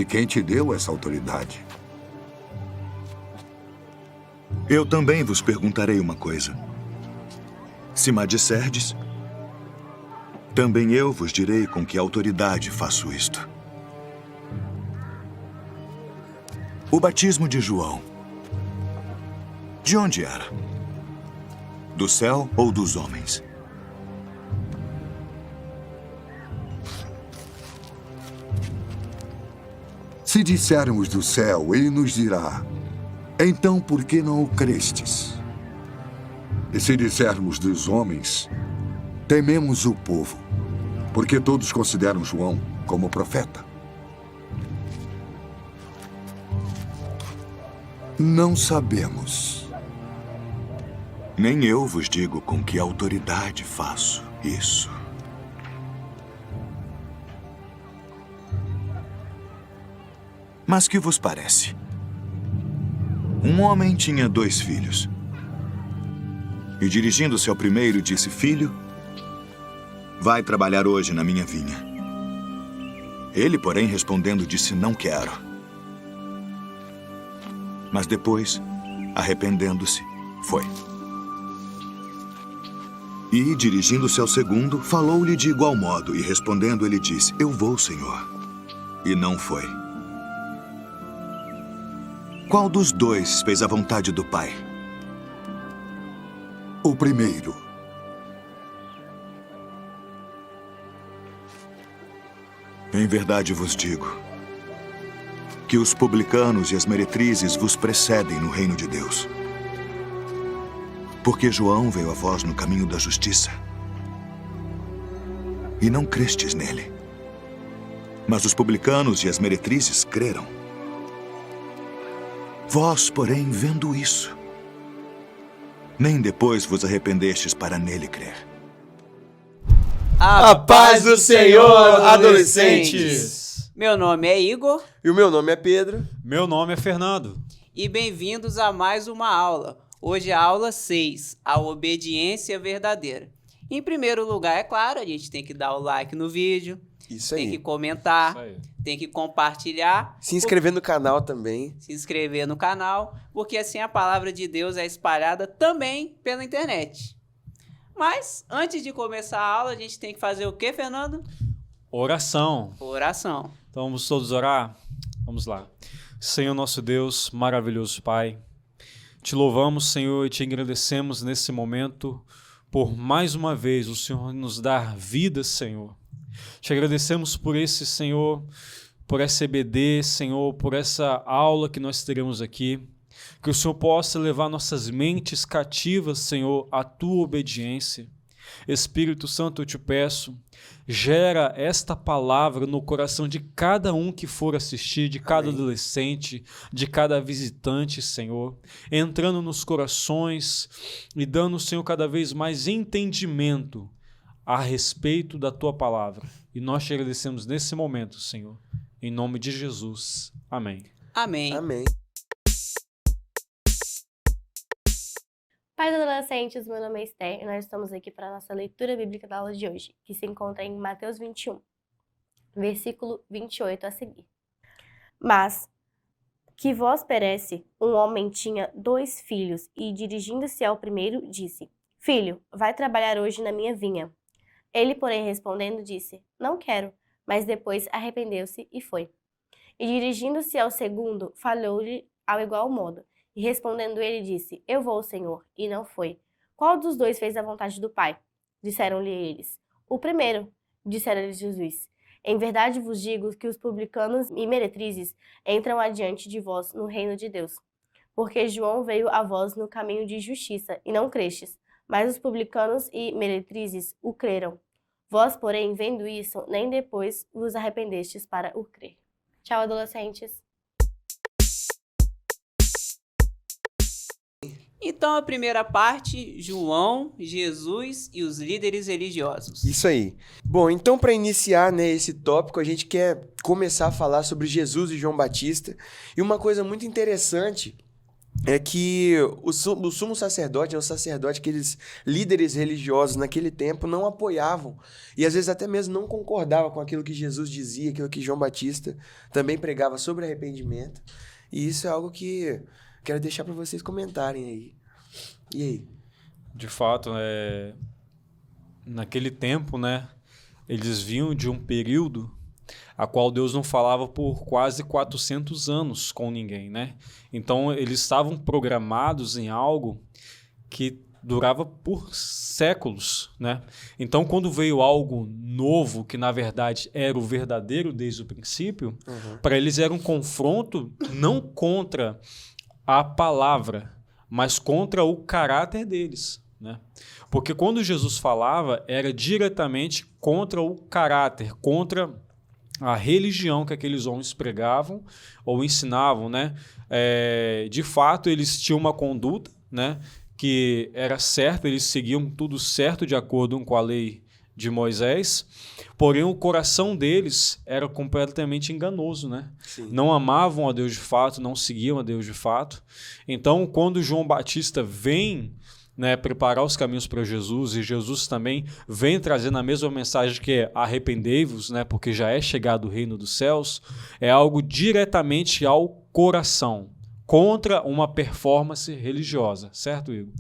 quem te deu essa autoridade? Eu também vos perguntarei uma coisa. Se me disserdes, também eu vos direi com que autoridade faço isto. O batismo de João, de onde era? Do céu ou dos homens? Se dissermos do céu, ele nos dirá: então por que não o crestes? E se dissermos dos homens, tememos o povo, porque todos consideram João como profeta. Não sabemos. Nem eu vos digo com que autoridade faço isso. Mas que vos parece? Um homem tinha 2 filhos. E dirigindo-se ao primeiro, disse: Filho, vai trabalhar hoje na minha vinha. Ele, porém, respondendo, disse: Não quero. Mas depois, arrependendo-se, foi. E, dirigindo-se ao segundo, falou-lhe de igual modo, e respondendo, ele disse: Eu vou, Senhor. E não foi. Qual dos 2 fez a vontade do Pai? O primeiro. Em verdade vos digo que os publicanos e as meretrizes vos precedem no reino de Deus. Porque João veio a vós no caminho da justiça, e não crestes nele. Mas os publicanos e as meretrizes creram. Vós, porém, vendo isso, nem depois vos arrependestes para nele crer. A paz do Senhor, adolescentes! Meu nome é Igor. E o meu nome é Pedro. Meu nome é Fernando. E bem-vindos a mais uma aula. Hoje é a aula 6, a obediência verdadeira. Em primeiro lugar, é claro, a gente tem que dar o like no vídeo. Isso aí. Tem que comentar, Isso aí. tem que compartilhar. Se inscrever no canal também. Se inscrever no canal, porque assim a palavra de Deus é espalhada também pela internet. Mas, antes de começar a aula, a gente tem que fazer o quê, Fernando? Oração. Oração. Então vamos todos orar? Vamos lá. Senhor nosso Deus, maravilhoso Pai, te louvamos, Senhor, e te agradecemos nesse momento por mais uma vez o Senhor nos dar vida, Senhor. Te agradecemos por esse, Senhor, por essa EBD, Senhor, por essa aula que nós teremos aqui. Que o Senhor possa levar nossas mentes cativas, Senhor, à tua obediência. Espírito Santo, eu te peço, gera esta palavra no coração de cada um que for assistir, de cada adolescente, de cada visitante, Senhor, entrando nos corações e dando, Senhor, cada vez mais entendimento a respeito da tua palavra. E nós te agradecemos nesse momento, Senhor, em nome de Jesus. Amém. Amém. Amém. Pais adolescentes, meu nome é Esther e nós estamos aqui para a nossa leitura bíblica da aula de hoje, que se encontra em Mateus 21, versículo 28 a seguir. Mas, que vós perece, um homem tinha 2 filhos e, dirigindo-se ao primeiro, disse: Filho, vai trabalhar hoje na minha vinha. Ele, porém, respondendo, disse: Não quero, mas depois arrependeu-se e foi. E, dirigindo-se ao segundo, falou-lhe ao igual modo. E respondendo ele, disse: Eu vou, Senhor, e não foi. Qual dos 2 fez a vontade do Pai? Disseram-lhe eles: O primeiro, disseram-lhe Jesus. Em verdade vos digo que os publicanos e meretrizes entram adiante de vós no reino de Deus. Porque João veio a vós no caminho de justiça, e não crestes, mas os publicanos e meretrizes o creram. Vós, porém, vendo isso, nem depois vos arrependestes para o crer. Tchau, adolescentes. Então, a primeira parte, João, Jesus e os líderes religiosos. Isso aí. Bom, então para iniciar, né, esse tópico, a gente quer começar a falar sobre Jesus e João Batista. E uma coisa muito interessante é que o sumo sacerdote, os sacerdotes, aqueles líderes religiosos naquele tempo não apoiavam e às vezes até mesmo não concordavam com aquilo que Jesus dizia, aquilo que João Batista também pregava sobre arrependimento. E isso é algo que quero deixar para vocês comentarem aí. E aí? De fato, naquele tempo, né, eles vinham de um período a qual Deus não falava por quase 400 anos com ninguém, né? Então, eles estavam programados em algo que durava por séculos, né? Então, quando veio algo novo, que na verdade era o verdadeiro desde o princípio, para eles era um confronto não contra a palavra, mas contra o caráter deles, né? Porque quando Jesus falava, era diretamente contra o caráter, contra a religião que aqueles homens pregavam ou ensinavam, né? De fato, eles tinham uma conduta, né, que era certa, eles seguiam tudo certo de acordo com a lei de Moisés, porém o coração deles era completamente enganoso, né? Sim. Não amavam a Deus de fato, não seguiam a Deus de fato. Então, quando João Batista vem, né, preparar os caminhos para Jesus, e Jesus também vem trazendo a mesma mensagem que é arrependei-vos, né, porque já é chegado o reino dos céus, é algo diretamente ao coração, contra uma performance religiosa, certo, Igor?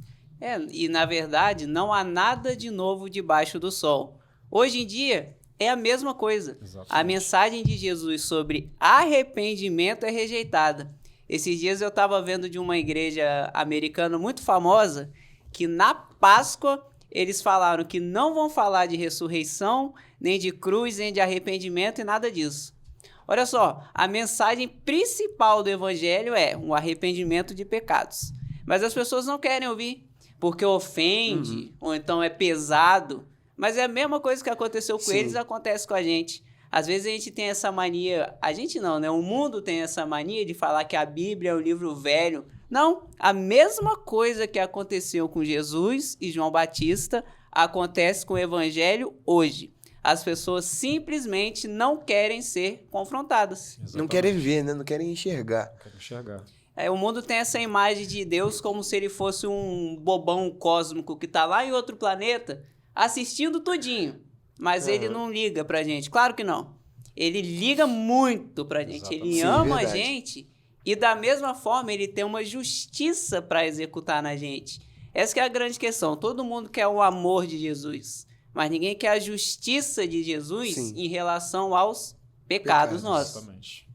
E na verdade não há nada de novo debaixo do sol. Hoje em dia é a mesma coisa. Exatamente. A mensagem de Jesus sobre arrependimento é rejeitada. Esses dias eu estava vendo de uma igreja americana muito famosa que na Páscoa eles falaram que não vão falar de ressurreição, nem de cruz, nem de arrependimento e nada disso. Olha só, a mensagem principal do evangelho é um arrependimento de pecados. Mas as pessoas não querem ouvir, porque ofende, ou então é pesado. Mas é a mesma coisa que aconteceu com Sim. eles, acontece com a gente. Às vezes a gente tem essa mania, a gente não, né? O mundo tem essa mania de falar que a Bíblia é um livro velho. Não, a mesma coisa que aconteceu com Jesus e João Batista acontece com o evangelho hoje. As pessoas simplesmente não querem ser confrontadas. Não querem ver, né? Não querem enxergar. Quero enxergar. O mundo tem essa imagem de Deus como se ele fosse um bobão cósmico que está lá em outro planeta assistindo tudinho. Mas ele não liga pra gente. Claro que não. Ele liga muito pra gente. Exatamente. Ele Sim, ama a verdade. gente e da mesma forma ele tem uma justiça para executar na gente. Essa que é a grande questão. Todo mundo quer o amor de Jesus, mas ninguém quer a justiça de Jesus Sim. em relação aos pecados nossos. Exatamente.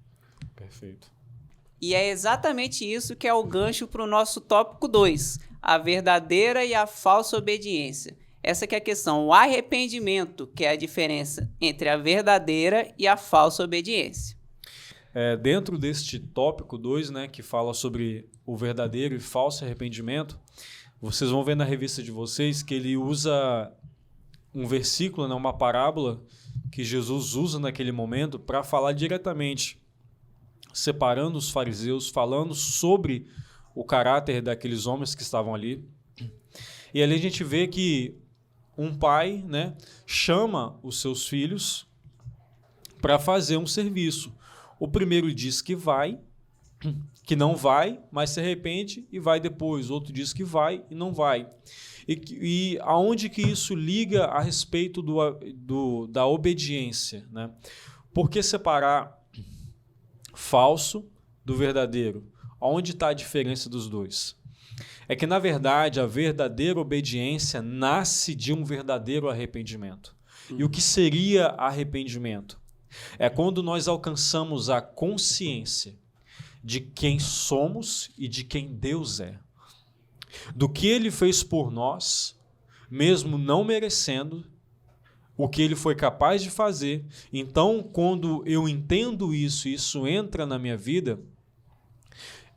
Perfeito. E é exatamente isso que é o gancho para o nosso tópico 2, a verdadeira e a falsa obediência. Essa que é a questão, o arrependimento, que é a diferença entre a verdadeira e a falsa obediência. Dentro deste tópico 2, né, que fala sobre o verdadeiro e falso arrependimento, vocês vão ver na revista de vocês que ele usa um versículo, né, uma parábola que Jesus usa naquele momento para falar diretamente, separando os fariseus, falando sobre o caráter daqueles homens que estavam ali. E ali a gente vê que um pai, né, chama os seus filhos para fazer um serviço. O primeiro diz que vai, que não vai, mas se arrepende e vai depois. O outro diz que vai e não vai. E aonde que isso liga a respeito da obediência, né? Por que separar falso do verdadeiro? Aonde está a diferença dos dois? É que, na verdade, a verdadeira obediência nasce de um verdadeiro arrependimento. E o que seria arrependimento? É quando nós alcançamos a consciência de quem somos e de quem Deus é. Do que Ele fez por nós, mesmo não merecendo, o que Ele foi capaz de fazer. Então, quando eu entendo isso e isso entra na minha vida,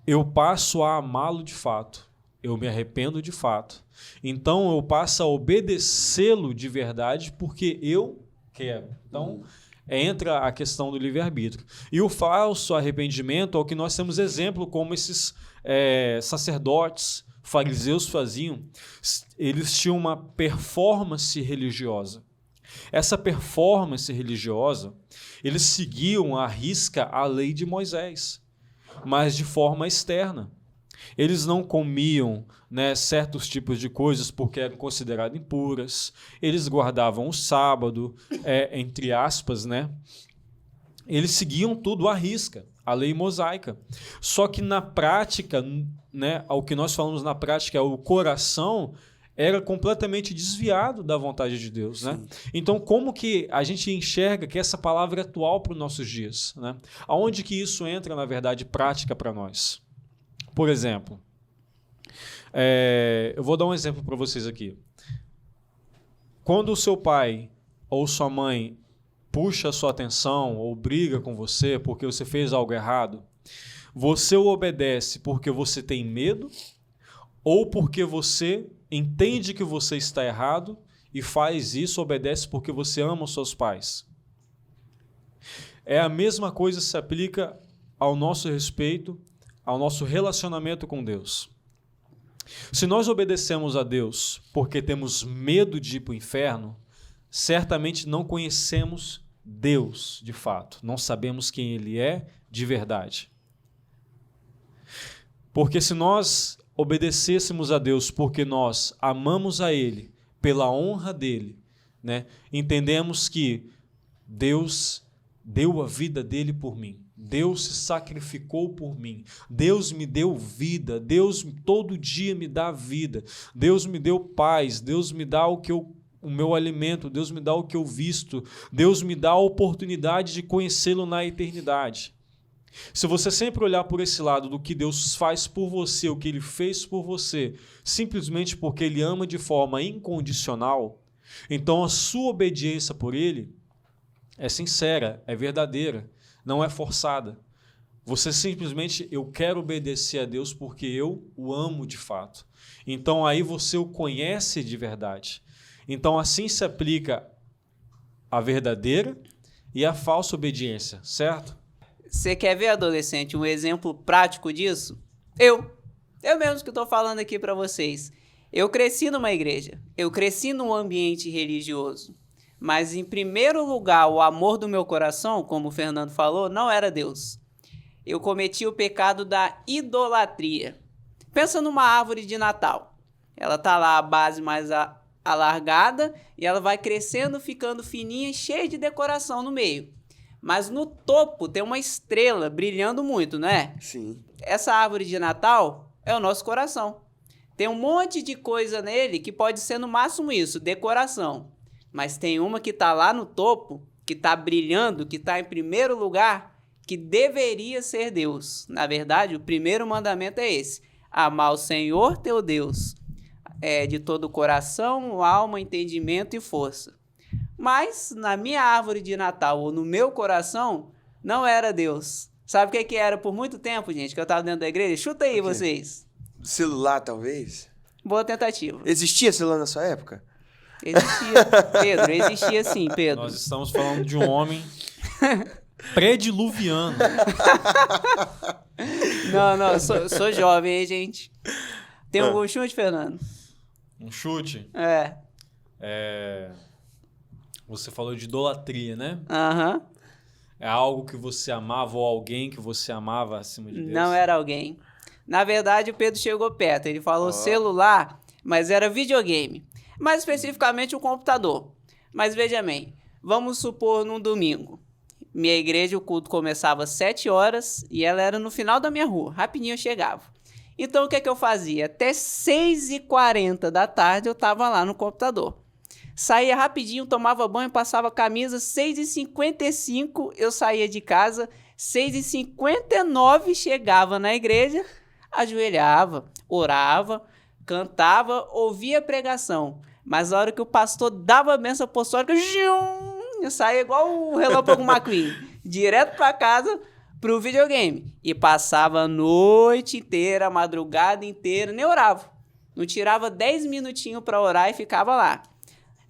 eu passo a amá-lo de fato. Eu me arrependo de fato. Então, eu passo a obedecê-lo de verdade porque eu quero. Então, entra a questão do livre-arbítrio. E o falso arrependimento é o que nós temos exemplo, como esses sacerdotes, fariseus faziam. Eles tinham uma performance religiosa. Essa performance religiosa, eles seguiam à risca a lei de Moisés, mas de forma externa. Eles não comiam, né, certos tipos de coisas porque eram consideradas impuras. Eles guardavam o sábado, entre aspas, né? Eles seguiam tudo à risca, a lei mosaica. Só que na prática, né, o que nós falamos na prática, o coração era completamente desviado da vontade de Deus, né? Então, como que a gente enxerga que essa palavra é atual para os nossos dias, né? Aonde que isso entra, na verdade, prática para nós? Por exemplo, eu vou dar um exemplo para vocês aqui. Quando o seu pai ou sua mãe puxa a sua atenção ou briga com você porque você fez algo errado, você o obedece porque você tem medo ou porque você entende que você está errado e faz isso, obedece porque você ama os seus pais? É a mesma coisa que se aplica ao nosso respeito, ao nosso relacionamento com Deus. Se nós obedecemos a Deus porque temos medo de ir para o inferno, certamente não conhecemos Deus de fato, não sabemos quem Ele é de verdade. Porque se nós obedecêssemos a Deus porque nós amamos a Ele, pela honra dEle, né, entendemos que Deus deu a vida dEle por mim. Deus se sacrificou por mim. Deus me deu vida. Deus todo dia me dá vida. Deus me deu paz. Deus me dá o meu alimento. Deus me dá o que eu visto. Deus me dá a oportunidade de conhecê-lo na eternidade. Se você sempre olhar por esse lado do que Deus faz por você, o que Ele fez por você, simplesmente porque Ele ama de forma incondicional, então a sua obediência por Ele é sincera, é verdadeira, não é forçada. Você simplesmente, eu quero obedecer a Deus porque eu o amo de fato. Então aí você o conhece de verdade. Então assim se aplica a verdadeira e a falsa obediência, certo? Você quer ver, adolescente, um exemplo prático disso? Eu mesmo que estou falando aqui para vocês. Eu cresci numa igreja, eu cresci num ambiente religioso. Mas, em primeiro lugar, o amor do meu coração, como o Fernando falou, não era Deus. Eu cometi o pecado da idolatria. Pensa numa árvore de Natal. Ela tá lá a base mais alargada e ela vai crescendo, ficando fininha e cheia de decoração no meio. Mas no topo tem uma estrela brilhando muito, não é? Sim. Essa árvore de Natal é o nosso coração. Tem um monte de coisa nele que pode ser no máximo isso, decoração. Mas tem uma que está lá no topo, que está brilhando, que está em primeiro lugar, que deveria ser Deus. Na verdade, o primeiro mandamento é esse: amar o Senhor teu Deus, de todo o coração, alma, entendimento e força. Mas na minha árvore de Natal, ou no meu coração, não era Deus. Sabe o que era por muito tempo, gente, que eu estava dentro da igreja? Chuta aí, vocês. Celular, talvez? Boa tentativa. Existia celular na sua época? Existia, Pedro, existia sim, Pedro. Nós estamos falando de um homem pré-diluviano. Não, sou jovem, hein, gente. Tem algum chute, Fernando? Um chute? Você falou de idolatria, né? Aham. É algo que você amava ou alguém que você amava acima de Deus? Não era alguém. Na verdade, o Pedro chegou perto. Ele falou celular, mas era videogame. Mais especificamente o computador. Mas veja bem, vamos supor num domingo. Minha igreja, o culto começava às 7 horas e ela era no final da minha rua. Rapidinho eu chegava. Então o que eu fazia? Até 6h40 da tarde eu estava lá no computador. Saía rapidinho, tomava banho, passava camisa. 6h55 eu saía de casa. 6h59 chegava na igreja, ajoelhava, orava, cantava, ouvia a pregação. Mas na hora que o pastor dava a bênção apostólica, eu saía igual o Relâmpago McQueen, direto para casa, pro videogame. E passava a noite inteira, a madrugada inteira, nem orava. Não tirava 10 minutinhos para orar e ficava lá.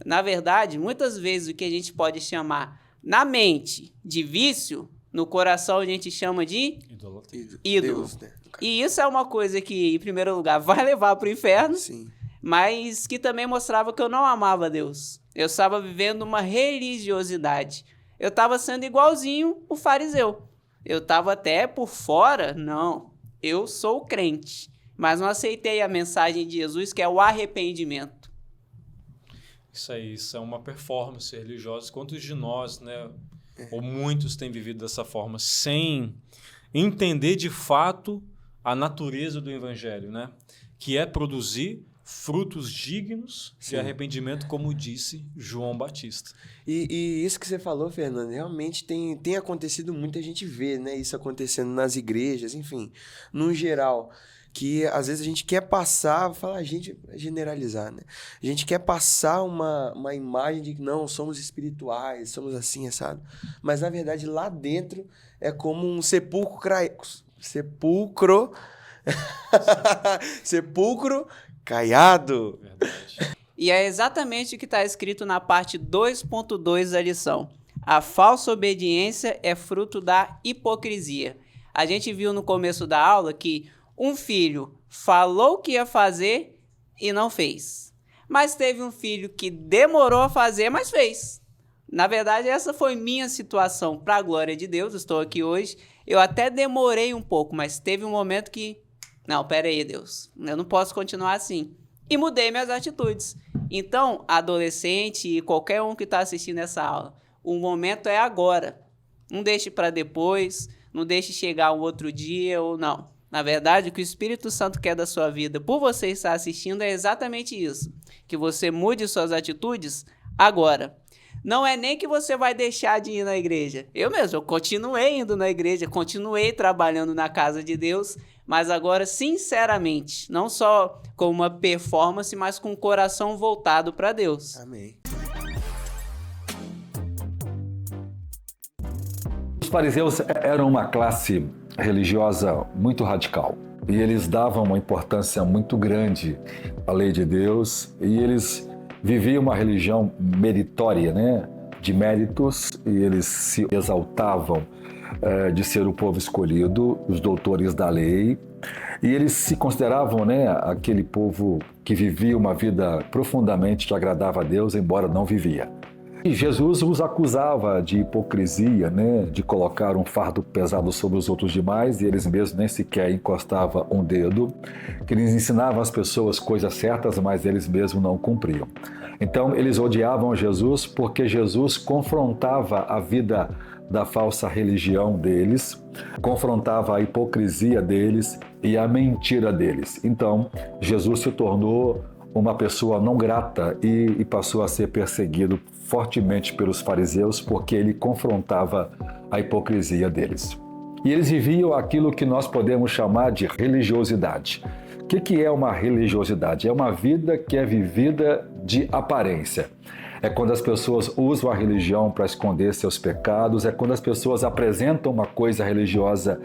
Na verdade, muitas vezes o que a gente pode chamar na mente de vício, no coração a gente chama de ídolo. Deus, né? E isso é uma coisa que, em primeiro lugar, vai levar para o inferno, Sim. mas que também mostrava que eu não amava Deus. Eu estava vivendo uma religiosidade. Eu estava sendo igualzinho o fariseu. Eu estava até por fora, não. Eu sou crente. mas não aceitei a mensagem de Jesus, que é o arrependimento. Isso aí, isso é uma performance religiosa. Quantos de nós, né, ou muitos têm vivido dessa forma, sem entender de fato a natureza do evangelho, né? Que é produzir frutos dignos de arrependimento, como disse João Batista. E isso que você falou, Fernando, realmente tem acontecido muito, a gente vê, né, isso acontecendo nas igrejas, enfim, no geral, que às vezes a gente quer passar, falar, a gente generalizar, né? A gente quer passar uma imagem de que não, somos espirituais, somos assim, sabe? Mas na verdade lá dentro é como um sepulcro caiado. Verdade. E é exatamente o que está escrito na parte 2.2 da lição. A falsa obediência é fruto da hipocrisia. A gente viu no começo da aula que um filho falou que ia fazer e não fez. Mas teve um filho que demorou a fazer, mas fez. Na verdade, essa foi minha situação. Para a glória de Deus, estou aqui hoje. Eu até demorei um pouco, mas teve um momento que... Não, pera aí, Deus. Eu não posso continuar assim. E mudei minhas atitudes. Então, adolescente e qualquer um que está assistindo essa aula, o momento é agora. Não deixe para depois, não deixe chegar um outro dia ou não. Na verdade, o que o Espírito Santo quer da sua vida, por você estar assistindo, é exatamente isso. Que você mude suas atitudes agora. Não é nem que você vai deixar de ir na igreja. Eu continuei indo na igreja, continuei trabalhando na casa de Deus, mas agora, sinceramente, não só com uma performance, mas com o coração voltado para Deus. Amém. Os fariseus eram uma classe religiosa muito radical e eles davam uma importância muito grande à lei de Deus e eles viviam uma religião meritória, né? De méritos, e eles se exaltavam de ser o povo escolhido, os doutores da lei, e eles se consideravam, né, aquele povo que vivia uma vida profundamente que agradava a Deus, embora não vivia. E Jesus os acusava de hipocrisia, né, de colocar um fardo pesado sobre os outros demais, e eles mesmos nem sequer encostavam um dedo, que eles ensinavam às pessoas coisas certas, mas eles mesmos não cumpriam. Então, eles odiavam Jesus porque Jesus confrontava a vida da falsa religião deles, confrontava a hipocrisia deles e a mentira deles. Então, Jesus se tornou uma pessoa não grata e passou a ser perseguido fortemente pelos fariseus porque ele confrontava a hipocrisia deles. E eles viviam aquilo que nós podemos chamar de religiosidade. O que é uma religiosidade? É uma vida que é vivida de aparência. É quando as pessoas usam a religião para esconder seus pecados, é quando as pessoas apresentam uma coisa religiosa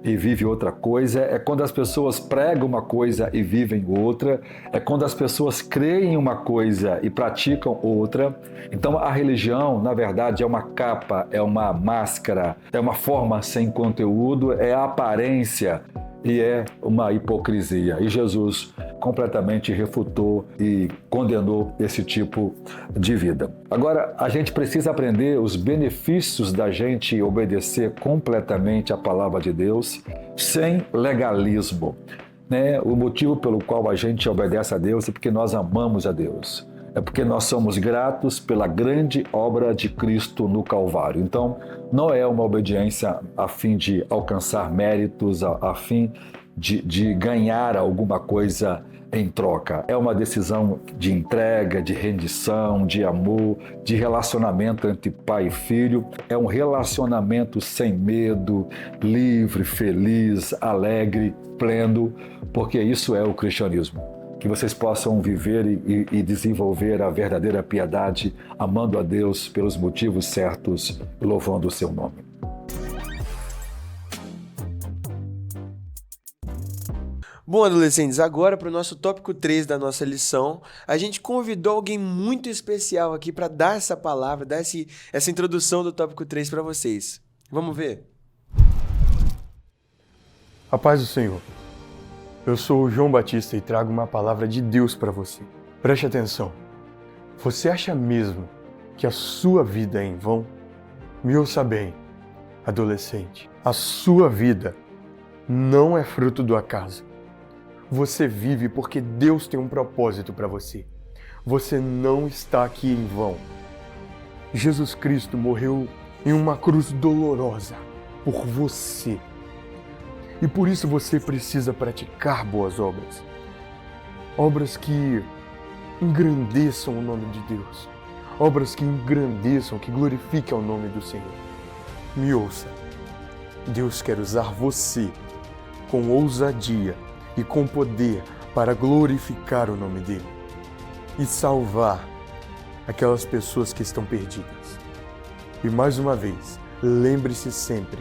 e vivem outra coisa, é quando as pessoas pregam uma coisa e vivem outra, é quando as pessoas creem em uma coisa e praticam outra. Então a religião, na verdade, é uma capa, é uma máscara, é uma forma sem conteúdo, é a aparência e é uma hipocrisia. E Jesus completamente refutou e condenou esse tipo de vida. Agora, a gente precisa aprender os benefícios da gente obedecer completamente a palavra de Deus sem legalismo, né? O motivo pelo qual a gente obedece a Deus é porque nós amamos a Deus. É porque nós somos gratos pela grande obra de Cristo no Calvário. Então, não é uma obediência a fim de alcançar méritos, a fim de ganhar alguma coisa em troca. É uma decisão de entrega, de rendição, de amor, de relacionamento entre pai e filho. É um relacionamento sem medo, livre, feliz, alegre, pleno, porque isso é o cristianismo. Que vocês possam viver e desenvolver a verdadeira piedade, amando a Deus pelos motivos certos e louvando o seu nome. Bom, adolescentes, agora para o nosso tópico 3 da nossa lição, a gente convidou alguém muito especial aqui para dar essa palavra, dar essa introdução do tópico 3 para vocês. Vamos ver? A paz do Senhor. Eu sou o João Batista e trago uma palavra de Deus para você. Preste atenção. Você acha mesmo que a sua vida é em vão? Me ouça bem, adolescente. A sua vida não é fruto do acaso. Você vive porque Deus tem um propósito para você. Você não está aqui em vão. Jesus Cristo morreu em uma cruz dolorosa por você. E por isso você precisa praticar boas obras. Obras que engrandeçam o nome de Deus. Obras que engrandeçam, que glorifiquem o nome do Senhor. Me ouça. Deus quer usar você com ousadia e com poder para glorificar o nome dele e salvar aquelas pessoas que estão perdidas. E mais uma vez, lembre-se sempre,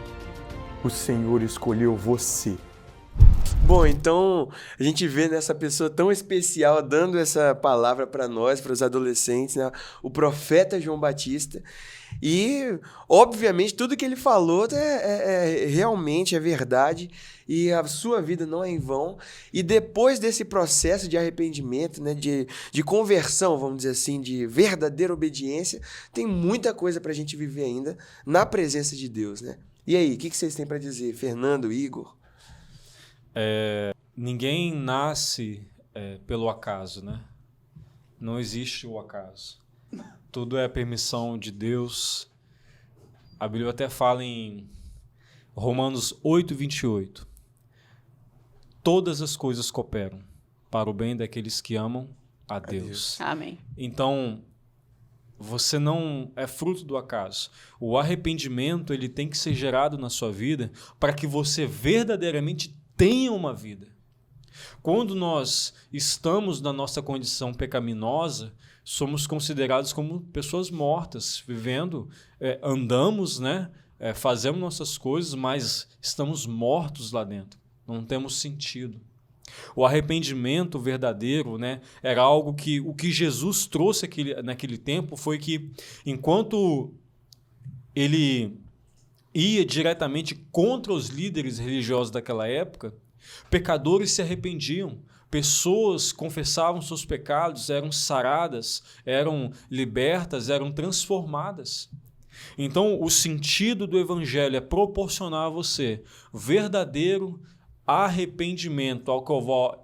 o Senhor escolheu você. Bom, então a gente vê nessa pessoa tão especial dando essa palavra para nós, para os adolescentes, né? O profeta João Batista. E, obviamente, tudo que ele falou realmente é verdade e a sua vida não é em vão. E depois desse processo de arrependimento, né, de conversão, vamos dizer assim, de verdadeira obediência, tem muita coisa para a gente viver ainda na presença de Deus, né? E aí, o que vocês têm para dizer, Fernando, Igor? Ninguém nasce pelo acaso, né? Não existe o acaso. Tudo é a permissão de Deus. A Bíblia até fala em Romanos 8:28. Todas as coisas cooperam para o bem daqueles que amam a Deus. Amém. Então, você não é fruto do acaso. O arrependimento, ele tem que ser gerado na sua vida para que você verdadeiramente tenha uma vida. Quando nós estamos na nossa condição pecaminosa, somos considerados como pessoas mortas, vivendo, andamos, né? Fazemos nossas coisas, mas estamos mortos lá dentro. Não temos sentido. O arrependimento verdadeiro, né, era algo que o que Jesus trouxe naquele tempo foi que, enquanto ele ia diretamente contra os líderes religiosos daquela época, pecadores se arrependiam, pessoas confessavam seus pecados, eram saradas, eram libertas, eram transformadas. Então, o sentido do evangelho é proporcionar a você verdadeiro arrependimento, ao que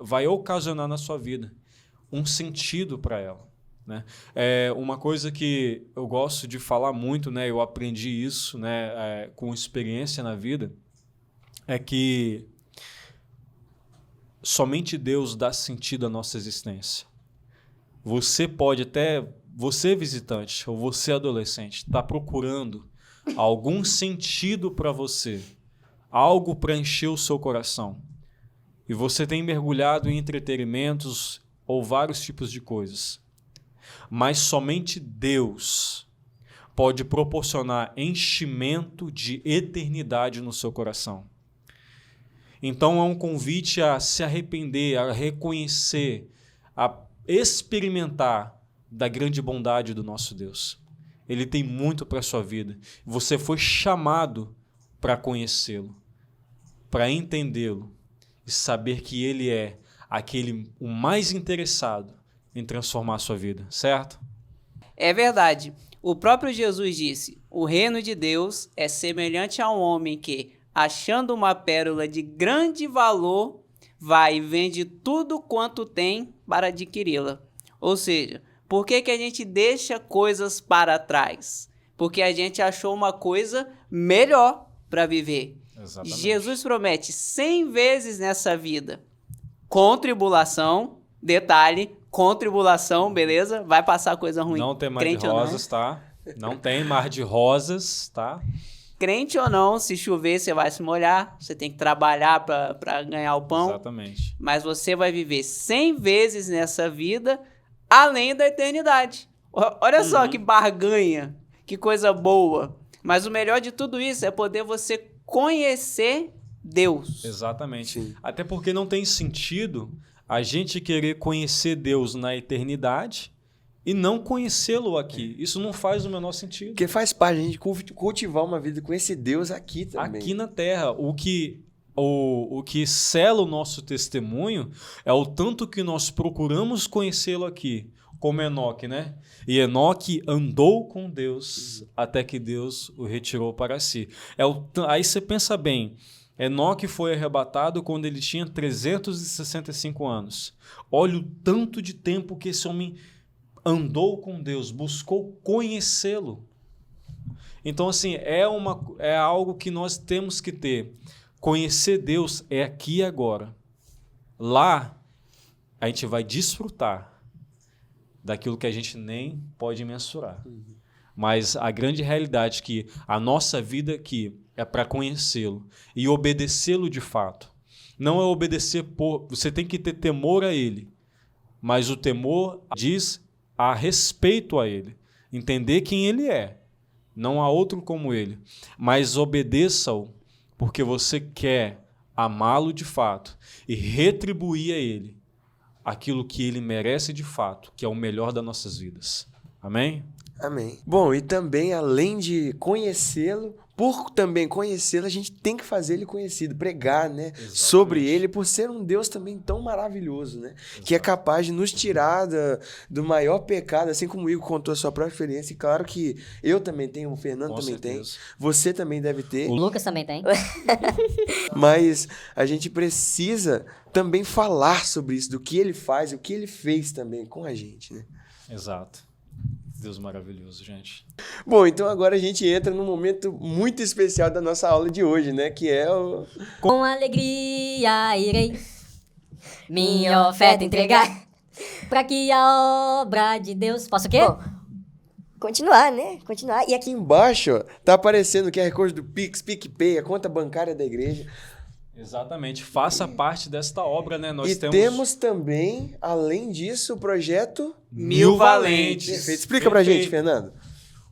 vai ocasionar na sua vida um sentido para ela, né? É uma coisa que eu gosto de falar muito, né? Eu aprendi isso, né? Com experiência na vida, é que somente Deus dá sentido à nossa existência. Você pode até, você visitante ou você adolescente, está procurando algum sentido para você, algo para encher o seu coração. E você tem mergulhado em entretenimentos ou vários tipos de coisas. Mas somente Deus pode proporcionar enchimento de eternidade no seu coração. Então é um convite a se arrepender, a reconhecer, a experimentar da grande bondade do nosso Deus. Ele tem muito para a sua vida. Você foi chamado para conhecê-lo, para entendê-lo e saber que ele é o mais interessado em transformar a sua vida, certo? É verdade. O próprio Jesus disse: o reino de Deus é semelhante a um homem que, achando uma pérola de grande valor, vai e vende tudo quanto tem para adquiri-la. Ou seja, por que a gente deixa coisas para trás? Porque a gente achou uma coisa melhor para viver. Exatamente. Jesus promete 100 vezes nessa vida, com tribulação, detalhe, com tribulação, beleza? Vai passar coisa ruim. Não tem mar de crente ou não. rosas, tá? Não tem mar de rosas, tá? Crente ou não, se chover, você vai se molhar. Você tem que trabalhar para ganhar o pão. Exatamente. Mas você vai viver 100 vezes nessa vida, além da eternidade. Olha só que barganha, que coisa boa. Mas o melhor de tudo isso é poder você conhecer Deus. Exatamente. Sim. Até porque não tem sentido a gente querer conhecer Deus na eternidade e não conhecê-lo aqui. Isso não faz o menor sentido. Porque faz parte a gente cultivar uma vida com esse Deus aqui também. Aqui na Terra, o que sela o nosso testemunho é o tanto que nós procuramos conhecê-lo aqui, como Enoque, né? E Enoque andou com Deus até que Deus o retirou para si. Aí você pensa bem, Enoque foi arrebatado quando ele tinha 365 anos. Olha o tanto de tempo que esse homem andou com Deus, buscou conhecê-lo. Então, assim, é algo que nós temos que ter. Conhecer Deus é aqui e agora. Lá, a gente vai desfrutar daquilo que a gente nem pode mensurar. Mas a grande realidade é que a nossa vida aqui é para conhecê-lo e obedecê-lo de fato. Não é obedecer você tem que ter temor a ele, mas o temor diz a respeito a ele, entender quem ele é, não há outro como ele, mas obedeça-o porque você quer amá-lo de fato e retribuir a ele aquilo que ele merece de fato, que é o melhor das nossas vidas. Amém? Amém. Bom, e também, além de conhecê-lo, por também conhecê-lo, a gente tem que fazer ele conhecido, pregar, né, sobre ele, por ser um Deus também tão maravilhoso, né, que é capaz de nos tirar do maior pecado, assim como o Igor contou a sua própria experiência, e claro que eu também tenho, o Fernando também tem, você também deve ter. O Lucas também tem. Mas a gente precisa também falar sobre isso, do que ele faz, o que ele fez também com a gente, né. Exato. Deus maravilhoso, gente. Bom, então agora a gente entra num momento muito especial da nossa aula de hoje, né? Que é o... Com alegria irei minha oferta entregar para que a obra de Deus... Posso o quê? Bom, continuar, né? Continuar. E Aqui embaixo, ó, tá aparecendo o QR Code do Pix, PicPay, a conta bancária da igreja. Exatamente. Faça parte desta obra, né? Nós temos também, além disso, o projeto Mil Valentes. Perfeito. Explica pra gente, Fernando.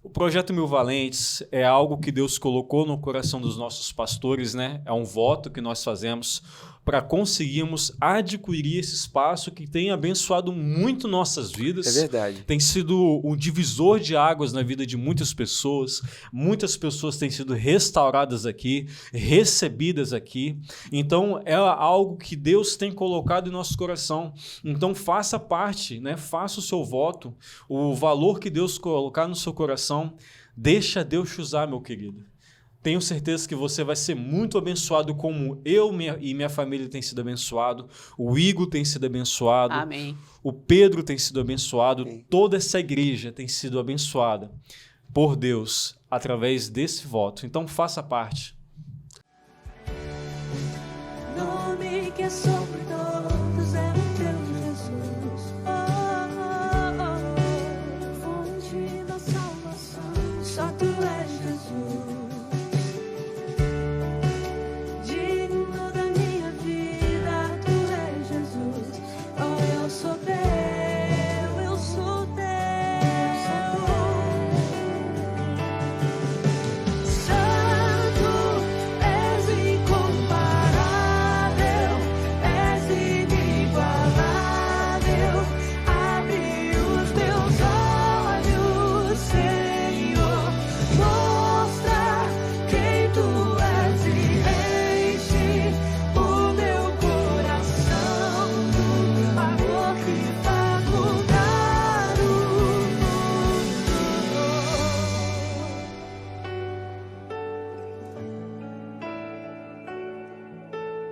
O projeto Mil Valentes é algo que Deus colocou no coração dos nossos pastores, né? É um voto que nós fazemos para conseguirmos adquirir esse espaço que tem abençoado muito nossas vidas. É verdade. Tem sido um divisor de águas na vida de muitas pessoas. Muitas pessoas têm sido restauradas aqui, recebidas aqui. Então, é algo que Deus tem colocado em nosso coração. Então, faça parte, né? Faça o seu voto. O valor que Deus colocar no seu coração, deixa Deus te usar, meu querido. Tenho certeza que você vai ser muito abençoado como eu e minha família tem sido abençoado. O Igor tem sido abençoado. Amém. O Pedro tem sido abençoado. Amém. Toda essa igreja tem sido abençoada por Deus através desse voto. Então faça parte. Nome que é sobre todos é o teu Jesus. Fonte da salvação, só tu és Jesus.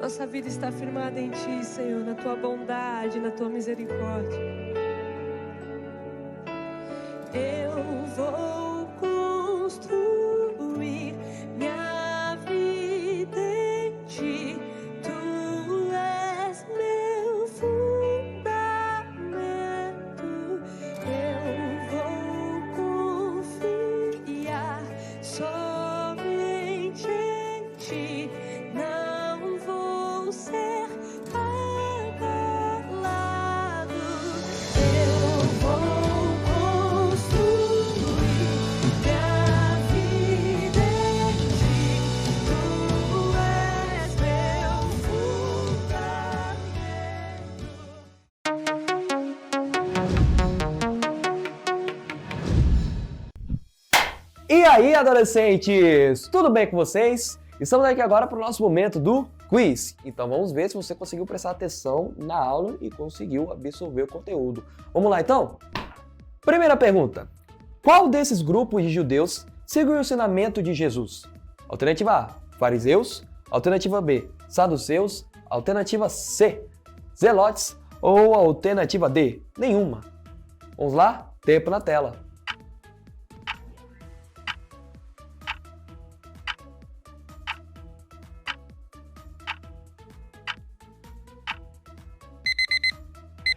Nossa vida está firmada em Ti, Senhor, na Tua bondade, na Tua misericórdia. Eu vou construir minha vida em Ti. Tu és meu fundamento. Eu vou confiar somente em Ti. Não vou ser abalado. Eu vou construir minha vida em Ti. Tu és meu fundamento. E aí, adolescentes? Tudo bem com vocês? Estamos aqui agora para o nosso momento do quiz. Então vamos ver se você conseguiu prestar atenção na aula e conseguiu absorver o conteúdo. Vamos lá então? Primeira pergunta. Qual desses grupos de judeus seguiu o ensinamento de Jesus? Alternativa A, fariseus. Alternativa B, saduceus. Alternativa C, zelotes. Ou alternativa D, nenhuma. Vamos lá? Tempo na tela.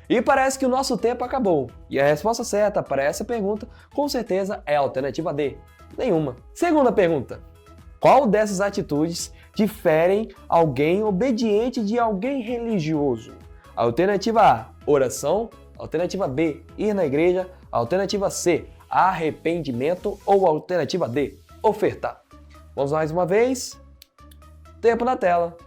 E parece que o nosso tempo acabou. E a resposta certa para essa pergunta, com certeza, é a alternativa D, nenhuma. Segunda pergunta. Qual dessas atitudes diferem alguém obediente de alguém religioso? Alternativa A, oração. Alternativa B, ir na igreja. Alternativa C, arrependimento. Ou alternativa D, ofertar. Vamos mais uma vez. Tempo na tela.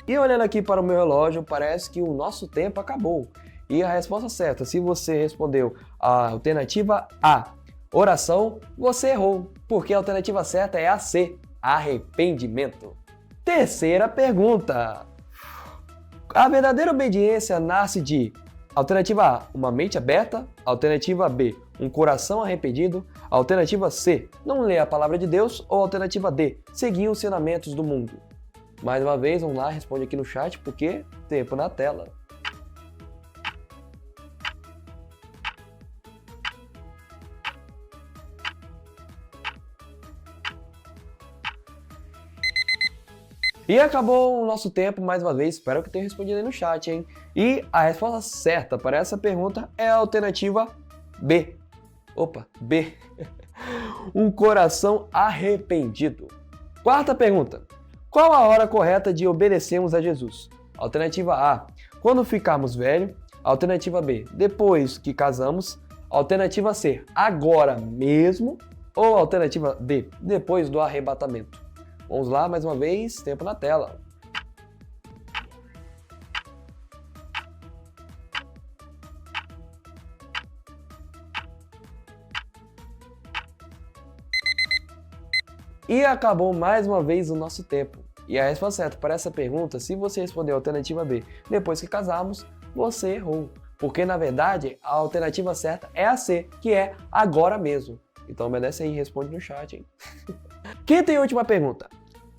E olhando aqui para o meu relógio, parece que o nosso tempo acabou. E a resposta certa, se você respondeu a alternativa A, oração, você errou, porque a alternativa certa é a C, arrependimento. Terceira pergunta. A verdadeira obediência nasce de alternativa A, uma mente aberta, alternativa B, um coração arrependido, alternativa C, não ler a palavra de Deus, ou alternativa D, seguir os ensinamentos do mundo. Mais uma vez, vamos lá, responde aqui no chat, porque tempo na tela. E acabou o nosso tempo mais uma vez, espero que tenha respondido aí no chat, hein? E a resposta certa para essa pergunta é a alternativa B. Opa, B. Um coração arrependido. Quarta pergunta. Qual a hora correta de obedecermos a Jesus? Alternativa A, quando ficarmos velhos. Alternativa B, depois que casamos. Alternativa C, agora mesmo. Ou alternativa D, depois do arrebatamento. Vamos lá, mais uma vez, tempo na tela. E acabou mais uma vez o nosso tempo. E a resposta certa para essa pergunta, se você respondeu a alternativa B, depois que casarmos, você errou. Porque, na verdade, a alternativa certa é a C, que é agora mesmo. Então obedece aí e responde no chat, hein? Quinta e última pergunta.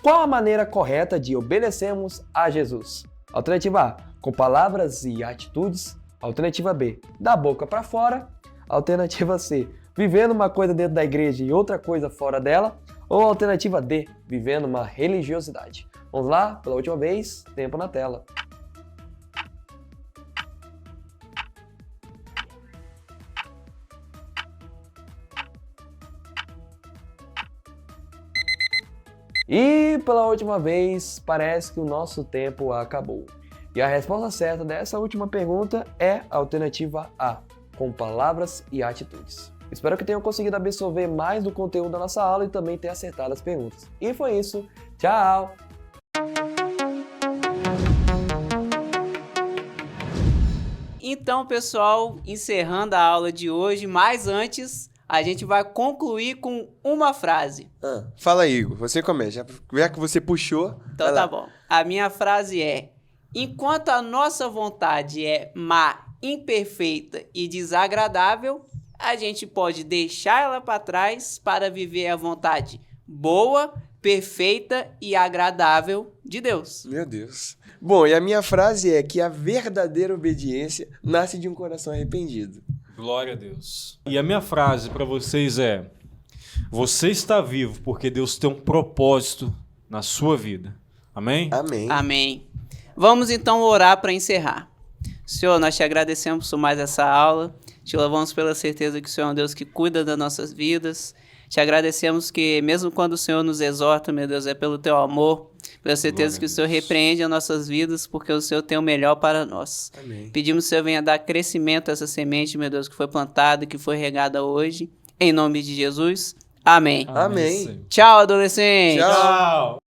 Qual a maneira correta de obedecermos a Jesus? Alternativa A, com palavras e atitudes. Alternativa B, da boca para fora. Alternativa C, vivendo uma coisa dentro da igreja e outra coisa fora dela. Ou alternativa D, vivendo uma religiosidade. Vamos lá, pela última vez, tempo na tela. E pela última vez, parece que o nosso tempo acabou. E a resposta certa dessa última pergunta é a alternativa A, com palavras e atitudes. Espero que tenham conseguido absorver mais do conteúdo da nossa aula e também ter acertado as perguntas. E foi isso. Tchau! Então, pessoal, encerrando a aula de hoje, mas antes, a gente vai concluir com uma frase. Fala aí, Igor. Você começa. Já que você puxou... Então tá bom. A minha frase é: enquanto a nossa vontade é má, imperfeita e desagradável, a gente pode deixar ela para trás para viver a vontade boa, perfeita e agradável de Deus. Meu Deus. Bom, e a minha frase é que a verdadeira obediência nasce de um coração arrependido. Glória a Deus. E a minha frase para vocês é: você está vivo porque Deus tem um propósito na sua vida. Amém? Amém. Amém. Vamos então orar para encerrar. Senhor, nós te agradecemos por mais essa aula. Te louvamos pela certeza que o Senhor é um Deus que cuida das nossas vidas. Te agradecemos que mesmo quando o Senhor nos exorta, meu Deus, é pelo teu amor, pela certeza que o Senhor repreende as nossas vidas, porque o Senhor tem o melhor para nós. Amém. Pedimos que o Senhor venha dar crescimento a essa semente, meu Deus, que foi plantada, que foi regada hoje. Em nome de Jesus. Amém. Amém. Tchau, adolescente. Tchau.